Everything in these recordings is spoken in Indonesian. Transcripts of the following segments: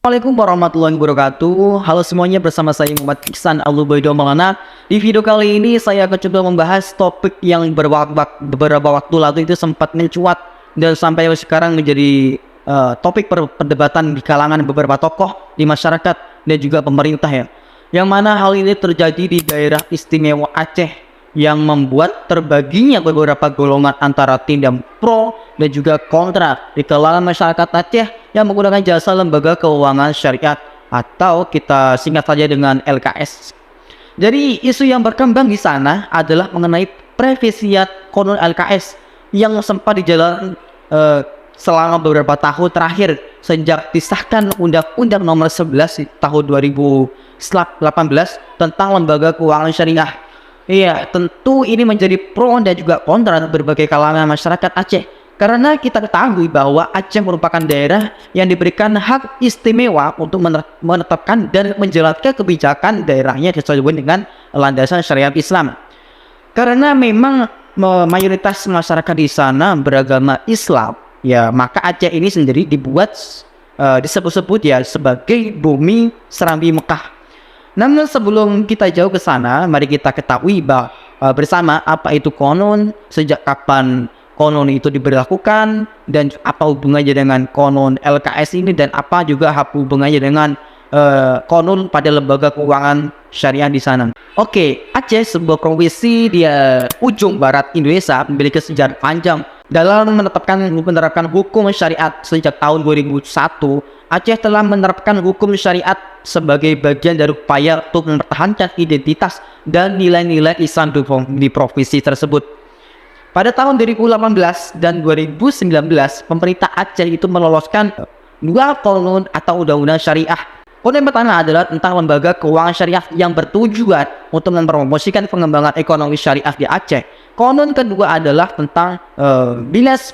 Assalamualaikum warahmatullahi wabarakatuh. Halo semuanya, bersama saya Muhammad Iksan Al-Ubaido Maulana. Di video kali ini saya akan coba membahas topik yang beberapa waktu lalu itu sempat mencuat dan sampai sekarang menjadi topik perdebatan di kalangan beberapa tokoh di masyarakat dan juga pemerintah ya. Yang mana hal ini terjadi di daerah istimewa Aceh yang membuat terbaginya beberapa golongan antara tim yang pro dan juga kontra di kalangan masyarakat Aceh yang menggunakan jasa lembaga keuangan syariah atau kita singkat saja dengan LKS. Jadi isu yang berkembang di sana adalah mengenai previsiat konon LKS yang sempat dijalankan selama beberapa tahun terakhir sejak disahkan Undang-Undang Nomor 11 tahun 2018 tentang lembaga keuangan syariah. Iya, tentu ini menjadi pro dan juga kontra berbagai kalangan masyarakat Aceh. Karena kita ketahui bahwa Aceh merupakan daerah yang diberikan hak istimewa untuk menetapkan dan menjalankan kebijakan daerahnya sesuai dengan landasan syariat Islam. Karena memang mayoritas masyarakat di sana beragama Islam, ya maka Aceh ini sendiri dibuat disebut-sebut ya sebagai bumi serambi Mekah. Namun sebelum kita jauh ke sana, mari kita ketahui bersama apa itu konon, sejak kapan konon itu diberlakukan, dan apa hubungannya dengan konon LKS ini, dan apa juga hubungannya dengan konon pada lembaga keuangan syariah di sana. Oke, Aceh sebuah provinsi di ujung barat Indonesia memiliki sejarah panjang dalam menerapkan hukum syariat. Sejak tahun 2001, Aceh telah menerapkan hukum syariat sebagai bagian dari upaya untuk mempertahankan identitas dan nilai-nilai Islam di provinsi tersebut. Pada tahun 2018 dan 2019, pemerintah Aceh itu meloloskan dua konon atau undang-undang syariah. Konon yang pertama adalah tentang lembaga keuangan syariah yang bertujuan untuk mempromosikan pengembangan ekonomi syariah di Aceh. Konon kedua adalah tentang Bilas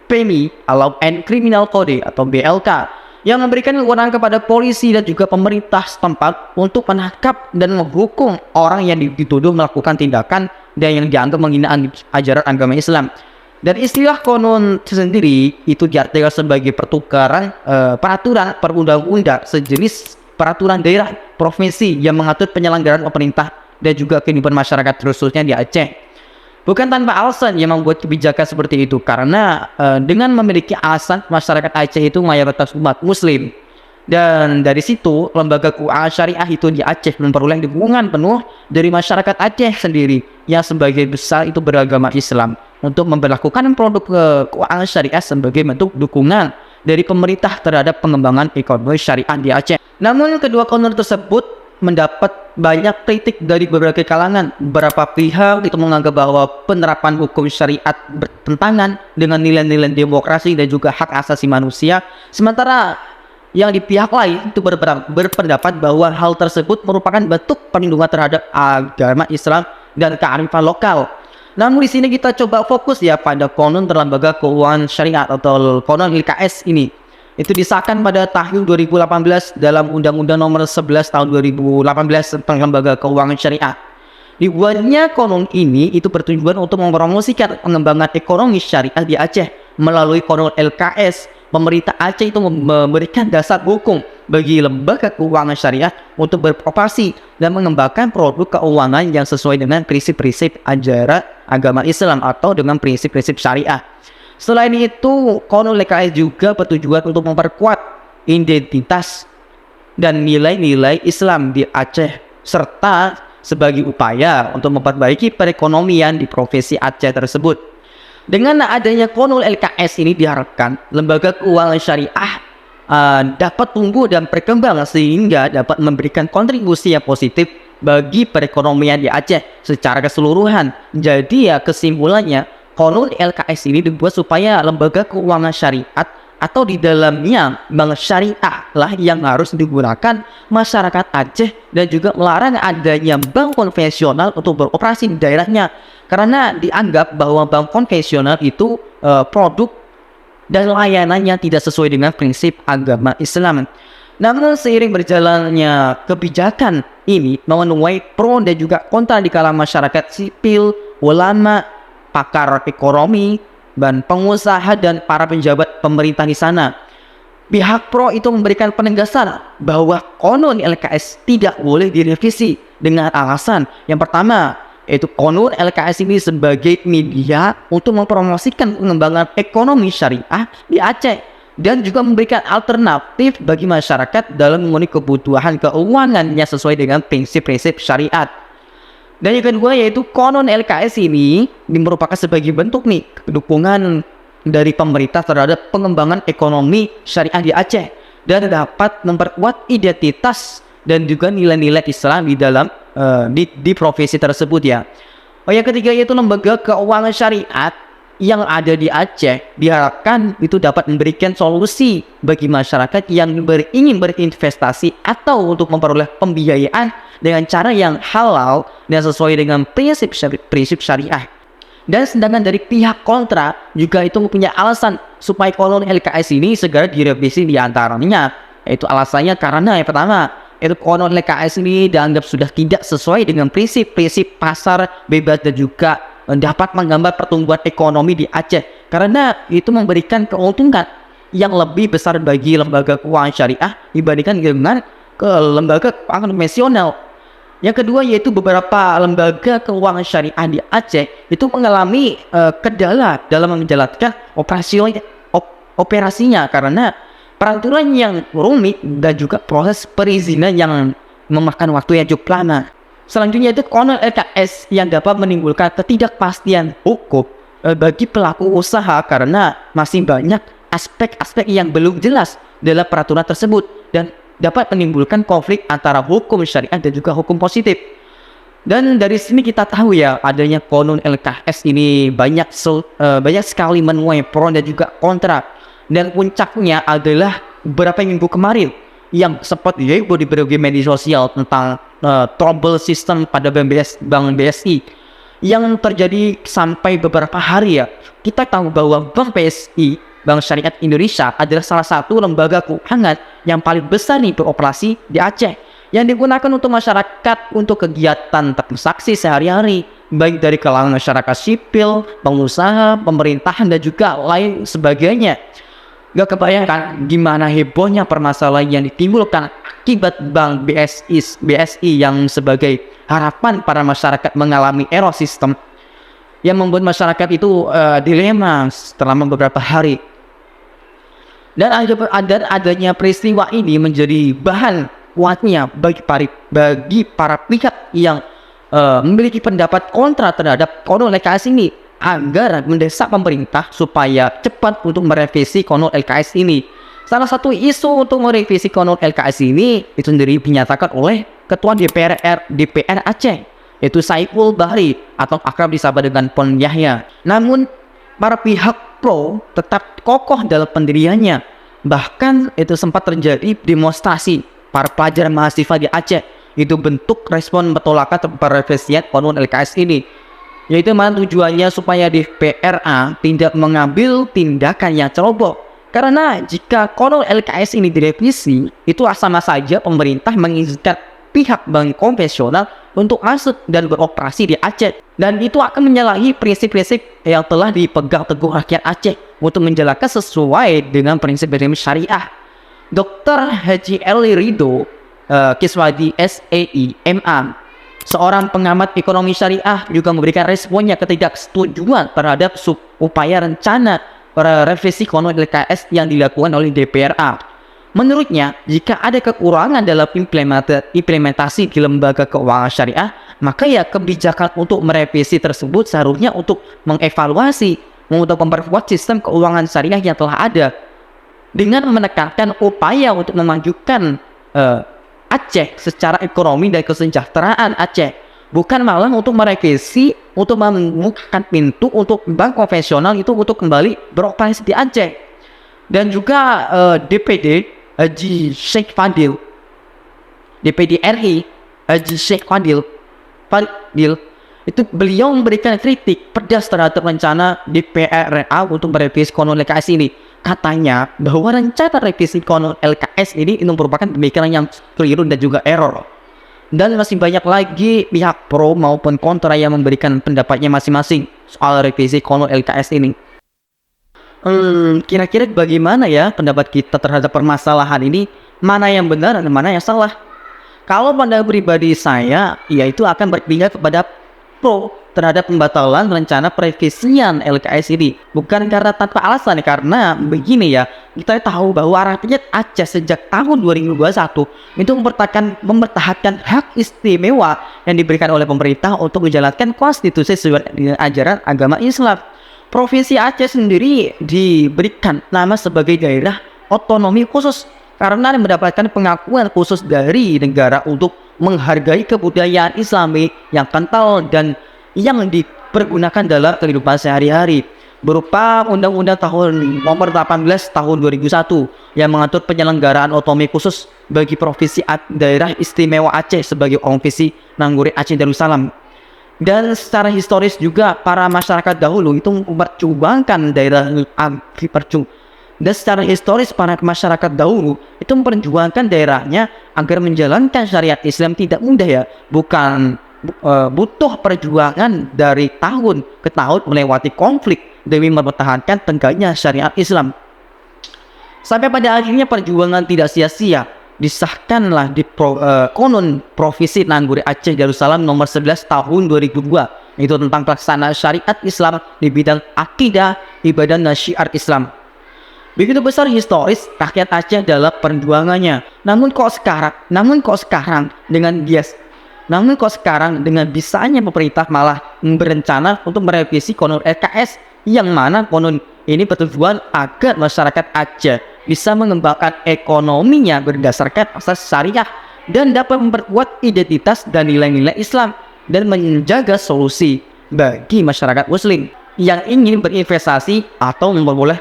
Penny Law and Criminal Code atau BLK yang memberikan kewenangan kepada polisi dan juga pemerintah setempat untuk menangkap dan menghukum orang yang dituduh melakukan tindakan dan yang dianggap menghina ajaran agama Islam. Dan istilah konon sendiri itu diartikan sebagai pertukaran peraturan perundang-undang sejenis peraturan daerah provinsi yang mengatur penyelenggaraan pemerintah dan juga kehidupan masyarakat khususnya di Aceh. Bukan tanpa alasan yang membuat kebijakan seperti itu, karena dengan memiliki alasan masyarakat Aceh itu mayoritas umat muslim, dan dari situ lembaga keuangan syariah itu di Aceh memperoleh dukungan penuh dari masyarakat Aceh sendiri yang sebagai besar itu beragama Islam untuk memperlakukan produk keuangan syariah sebagai bentuk dukungan dari pemerintah terhadap pengembangan ekonomi syariah di Aceh. Namun kedua konon tersebut mendapat banyak kritik dari berbagai kalangan. Beberapa pihak itu menganggap bahwa penerapan hukum syariat bertentangan dengan nilai-nilai demokrasi dan juga hak asasi manusia. Sementara yang di pihak lain itu berpendapat bahwa hal tersebut merupakan bentuk perlindungan terhadap agama Islam dan kearifan lokal. Namun di sini kita coba fokus ya pada konon lembaga keuangan syariat atau konon LKS ini. Itu disahkan pada tahun 2018 dalam Undang-Undang Nomor 11 tahun 2018 tentang lembaga keuangan syariah. Dibuatnya konon ini itu bertujuan untuk mempromosikan pengembangan ekonomi syariah di Aceh melalui konon LKS. Pemerintah Aceh itu memberikan dasar hukum bagi lembaga keuangan syariah untuk beroperasi dan mengembangkan produk keuangan yang sesuai dengan prinsip-prinsip ajaran agama Islam atau dengan prinsip-prinsip syariah. Selain itu, konon LKS juga bertujuan untuk memperkuat identitas dan nilai-nilai Islam di Aceh serta sebagai upaya untuk memperbaiki perekonomian di provinsi Aceh tersebut. Dengan adanya konon LKS ini diharapkan lembaga keuangan syariah dapat tumbuh dan berkembang sehingga dapat memberikan kontribusi yang positif bagi perekonomian di Aceh secara keseluruhan. Jadi ya kesimpulannya, konon LKS ini dibuat supaya lembaga keuangan syariat atau di dalamnya bank syariah lah yang harus digunakan masyarakat Aceh dan juga melarang adanya bank konvensional untuk beroperasi di daerahnya karena dianggap bahwa bank konvensional itu produk dan layanannya tidak sesuai dengan prinsip agama Islam. Namun seiring berjalannya kebijakan ini menuai pro dan juga kontra di kalangan masyarakat sipil, ulama, pakar ekonomi, dan pengusaha dan para pejabat pemerintah di sana. Pihak pro itu memberikan penegasan bahwa konon LKS tidak boleh direvisi dengan alasan yang pertama, yaitu konon LKS ini sebagai media untuk mempromosikan pengembangan ekonomi syariah di Aceh dan juga memberikan alternatif bagi masyarakat dalam memenuhi kebutuhan keuangan yang sesuai dengan prinsip-prinsip syariat. Dan yang kedua yaitu konon LKS ini merupakan sebagai bentuk dukungan dari pemerintah terhadap pengembangan ekonomi syariah di Aceh dan dapat memperkuat identitas dan juga nilai-nilai Islam di dalam di provinsi tersebut ya. Yang ketiga yaitu lembaga keuangan syariat yang ada di Aceh diharapkan itu dapat memberikan solusi bagi masyarakat yang ingin berinvestasi atau untuk memperoleh pembiayaan dengan cara yang halal dan sesuai dengan prinsip syariah. Dan sedangkan dari pihak kontra juga itu mempunyai alasan supaya konon LKS ini segera direvisi di antaranya. Yaitu alasannya karena yang pertama, itu konon LKS ini dianggap sudah tidak sesuai dengan prinsip-prinsip pasar bebas dan juga dapat menggambar pertumbuhan ekonomi di Aceh. Karena itu memberikan keuntungan yang lebih besar bagi lembaga keuangan syariah dibandingkan dengan lembaga keuangan konvensional. Yang kedua yaitu beberapa lembaga keuangan syariah di Aceh itu mengalami kendala dalam menjalankan operasinya karena peraturan yang rumit dan juga proses perizinan yang memakan waktu yang cukup lama. Selanjutnya itu konon LKS yang dapat menimbulkan ketidakpastian hukum bagi pelaku usaha karena masih banyak aspek-aspek yang belum jelas dalam peraturan tersebut dan dapat menimbulkan konflik antara hukum syariat dan juga hukum positif. Dan dari sini kita tahu ya adanya konon LKS ini banyak sekali menuai pro dan juga kontra. Dan puncaknya adalah beberapa minggu kemarin yang sempat diheboh di berbagai media sosial tentang trouble system pada Bank BSI yang terjadi sampai beberapa hari ya. Kita tahu bahwa Bank BSI, Bank Syariat Indonesia adalah salah satu lembaga keuangan yang paling besar nih beroperasi di Aceh yang digunakan untuk masyarakat untuk kegiatan transaksi sehari-hari baik dari kalangan masyarakat sipil, pengusaha, pemerintahan dan juga lain sebagainya. Gak kebayangkan gimana hebohnya permasalahan yang ditimbulkan akibat Bank BSI yang sebagai harapan para masyarakat mengalami error sistem yang membuat masyarakat itu dilema selama beberapa hari. Dan adanya peristiwa ini menjadi bahan kuatnya bagi para pihak yang memiliki pendapat kontra terhadap konon LKS ini agar mendesak pemerintah supaya cepat untuk merevisi konon LKS ini. Salah satu isu untuk merevisi konon LKS ini itu sendiri dinyatakan oleh Ketua DPR Aceh, yaitu Saiful Bahri atau akrab disapa dengan Pon Yahya. Namun para pihak pro tetap kokoh dalam pendiriannya. Bahkan itu sempat terjadi demonstrasi para pelajar mahasiswa di Aceh. Itu bentuk respon penolakan terhadap revisian konon LKS ini. Yaitu mana tujuannya supaya DPRA tidak mengambil tindakan yang ceroboh. Karena jika konon LKS ini direvisi, itu sama saja pemerintah mengizinkan pihak bank konvensional untuk masuk dan beroperasi di Aceh. Dan itu akan menyalahi prinsip-prinsip yang telah dipegang teguh rakyat Aceh untuk menjalankan sesuai dengan prinsip-prinsip syariah. Dr. Haji Eli Ridho Kiswadi SEI MA, seorang pengamat ekonomi syariah, juga memberikan responnya ketidaksetujuan terhadap upaya rencana revisi konon LKS yang dilakukan oleh DPRA. Menurutnya, jika ada kekurangan dalam implementasi di lembaga keuangan syariah, maka ya kebijakan untuk merevisi tersebut seharusnya untuk mengevaluasi, untuk memperkuat sistem keuangan syariah yang telah ada, dengan menekankan upaya untuk memajukan Aceh secara ekonomi dan kesejahteraan Aceh, bukan malah untuk merevisi, untuk membukakan pintu untuk bank konvensional itu untuk kembali beroperasi di Aceh. Dan juga DPD Haji Sheikh Fadil, DPD RI Haji Sheikh Fadil itu beliau memberikan kritik pedas terhadap rencana DPRA untuk merevisi konon LKS ini. Katanya bahwa rencana revisi konon LKS ini merupakan pemikiran yang keliru dan juga error. Dan masih banyak lagi pihak pro maupun kontra yang memberikan pendapatnya masing-masing soal revisi konon LKS ini. Kira-kira bagaimana ya pendapat kita terhadap permasalahan ini? Mana yang benar dan mana yang salah? Kalau pada pribadi saya, yaitu akan berpihak kepada pro terhadap pembatalan rencana perevisian LKS ini. Bukan karena tanpa alasan, karena begini ya, kita tahu bahwa rakyat Aceh sejak tahun 2021 itu mempertahankan hak istimewa yang diberikan oleh pemerintah untuk menjalankan konstitusi sesuai dengan ajaran agama Islam. Provinsi Aceh sendiri diberikan nama sebagai daerah otonomi khusus karena mendapatkan pengakuan khusus dari negara untuk menghargai kebudayaan Islami yang kental dan yang dipergunakan dalam kehidupan sehari-hari, berupa Undang-Undang tahun nomor 18 tahun 2001 yang mengatur penyelenggaraan otonomi khusus bagi Provinsi Daerah Istimewa Aceh sebagai Provinsi Nangguri Aceh Darussalam. Dan secara historis juga para masyarakat dahulu itu memperjuangkan daerah dan secara historis para masyarakat dahulu itu memperjuangkan daerahnya agar menjalankan syariat Islam tidak mudah ya, bukan butuh perjuangan dari tahun ke tahun melewati konflik demi mempertahankan tegaknya syariat Islam. Sampai pada akhirnya perjuangan tidak sia-sia, disahkanlah di Konon Provinsi Nangguri Aceh Darussalam nomor 11 tahun 2002, itu tentang pelaksanaan syariat Islam di bidang akidah, ibadah dan syiar Islam. Begitu besar historis rakyat Aceh dalam perjuangannya. Namun kok sekarang dengan bisanya pemerintah malah berencana untuk merevisi Konon LKS, yang mana konon ini bertujuan agar masyarakat Aceh bisa mengembangkan ekonominya berdasarkan asas syariah dan dapat memperkuat identitas dan nilai-nilai Islam dan menjaga solusi bagi masyarakat Muslim yang ingin berinvestasi atau memperoleh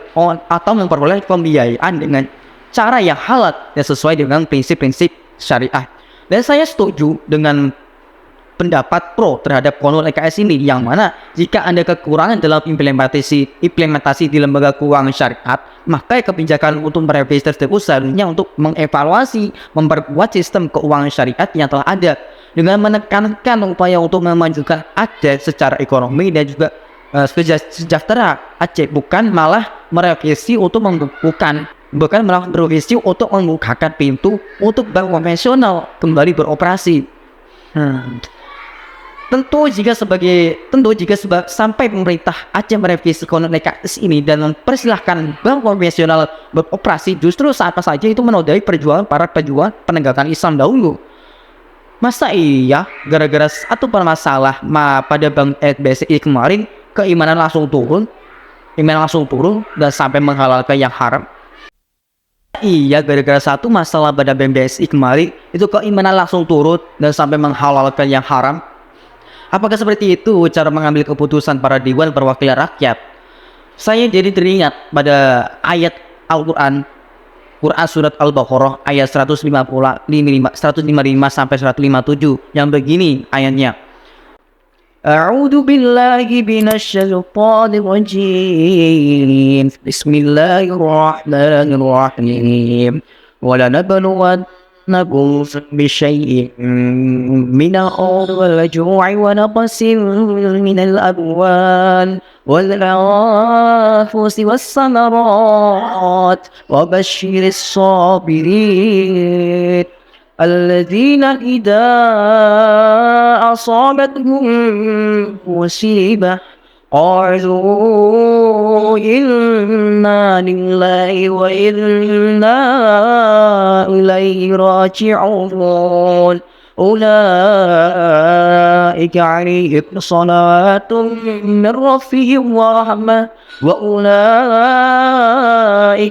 pembiayaan dengan cara yang halal dan sesuai dengan prinsip-prinsip syariah. Dan saya setuju dengan pendapat pro terhadap Konon LKS ini, yang mana jika ada kekurangan dalam implementasi di lembaga keuangan syariat, maka kebijakan untuk merevisi tersebut seharusnya untuk mengevaluasi, memperkuat sistem keuangan syariat yang telah ada dengan menekankan upaya untuk memajukan Aceh secara ekonomi dan juga sejahtera Aceh, bukan malah merevisi untuk membukakan pintu untuk bank konvensional kembali beroperasi. Tentu jika sampai pemerintah Aceh merevisi Konon LKS ini dan mempersilahkan bank konvensional beroperasi, justru saat saja itu menodai perjuangan para pejuang penegakan Islam dahulu. Masa iya gara-gara satu permasalahan pada bank BSI kemarin keimanan langsung turun dan sampai menghalalkan yang haram? Iya, gara-gara satu masalah pada bank BSI kemarin itu keimanan langsung turun dan sampai menghalalkan yang haram. Apakah seperti itu cara mengambil keputusan para Dewan Perwakilan Rakyat? Saya jadi teringat pada ayat Al-Quran surat Al-Baqarah ayat 155 sampai 157 yang begini ayatnya. A'udzu billahi minasyaitonir rajim. Bismillahirrahmanirrahim. Wa lanabluwannakum bisyai'in minal khawfi wal ju'i wa naqsin minal amwal wal anfusi was samarat wa basyyiris sabirin الذين إذا أصابتهم مصيبة قالوا إنا لله وإنا إليه راجعون أولئك عليهم صلاة من ربهم ورحمة وأولئك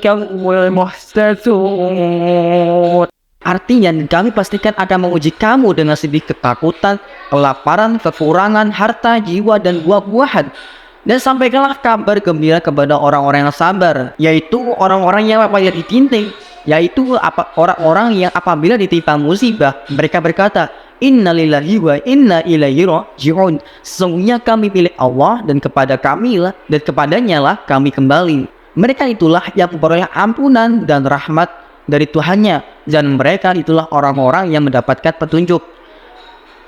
هم المهتدون. Artinya kami pastikan akan menguji kamu dengan sedih ketakutan, kelaparan, kekurangan harta, jiwa, dan buah-buahan. Dan sampaikanlah kabar gembira kepada orang-orang yang sabar, yaitu orang-orang yang apabila ditinting, orang-orang yang apabila ditimpa musibah, mereka berkata, Inna lillahi wa inna ilaihi raji'un. Sesungguhnya kami milik Allah dan kepada kamilah dan kepadanya lah kami kembali. Mereka itulah yang memperoleh ampunan dan rahmat dari Tuhannya, dan mereka itulah orang-orang yang mendapatkan petunjuk.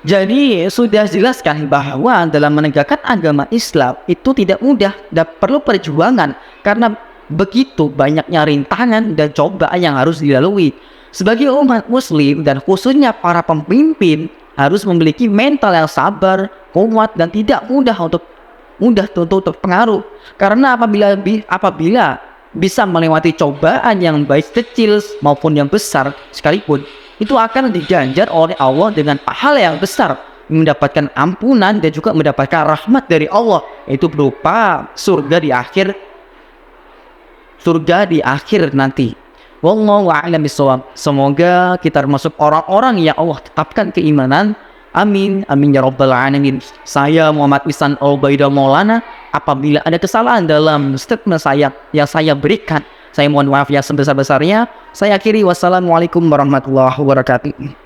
Jadi sudah jelaskan bahwa dalam menegakkan agama Islam itu tidak mudah dan perlu perjuangan, karena begitu banyaknya rintangan dan cobaan yang harus dilalui. Sebagai umat muslim dan khususnya para pemimpin harus memiliki mental yang sabar, kuat dan tidak mudah untuk terpengaruh. Karena apabila bisa melewati cobaan yang baik kecil maupun yang besar sekalipun, itu akan diganjar oleh Allah dengan pahala yang besar, mendapatkan ampunan dan juga mendapatkan rahmat dari Allah, itu berupa surga di akhir nanti. Wallahu a'lam bishawab. Semoga kita termasuk orang-orang yang Allah tetapkan keimanan. Amin, amin ya rabbal alamin. Saya Muhammad Ihsan Al-Ubaidah Maulana. Apabila ada kesalahan dalam statement saya yang saya berikan, saya mohon maaf yang sebesar-besarnya. Saya akhiri, wassalamualaikum warahmatullahi wabarakatuh.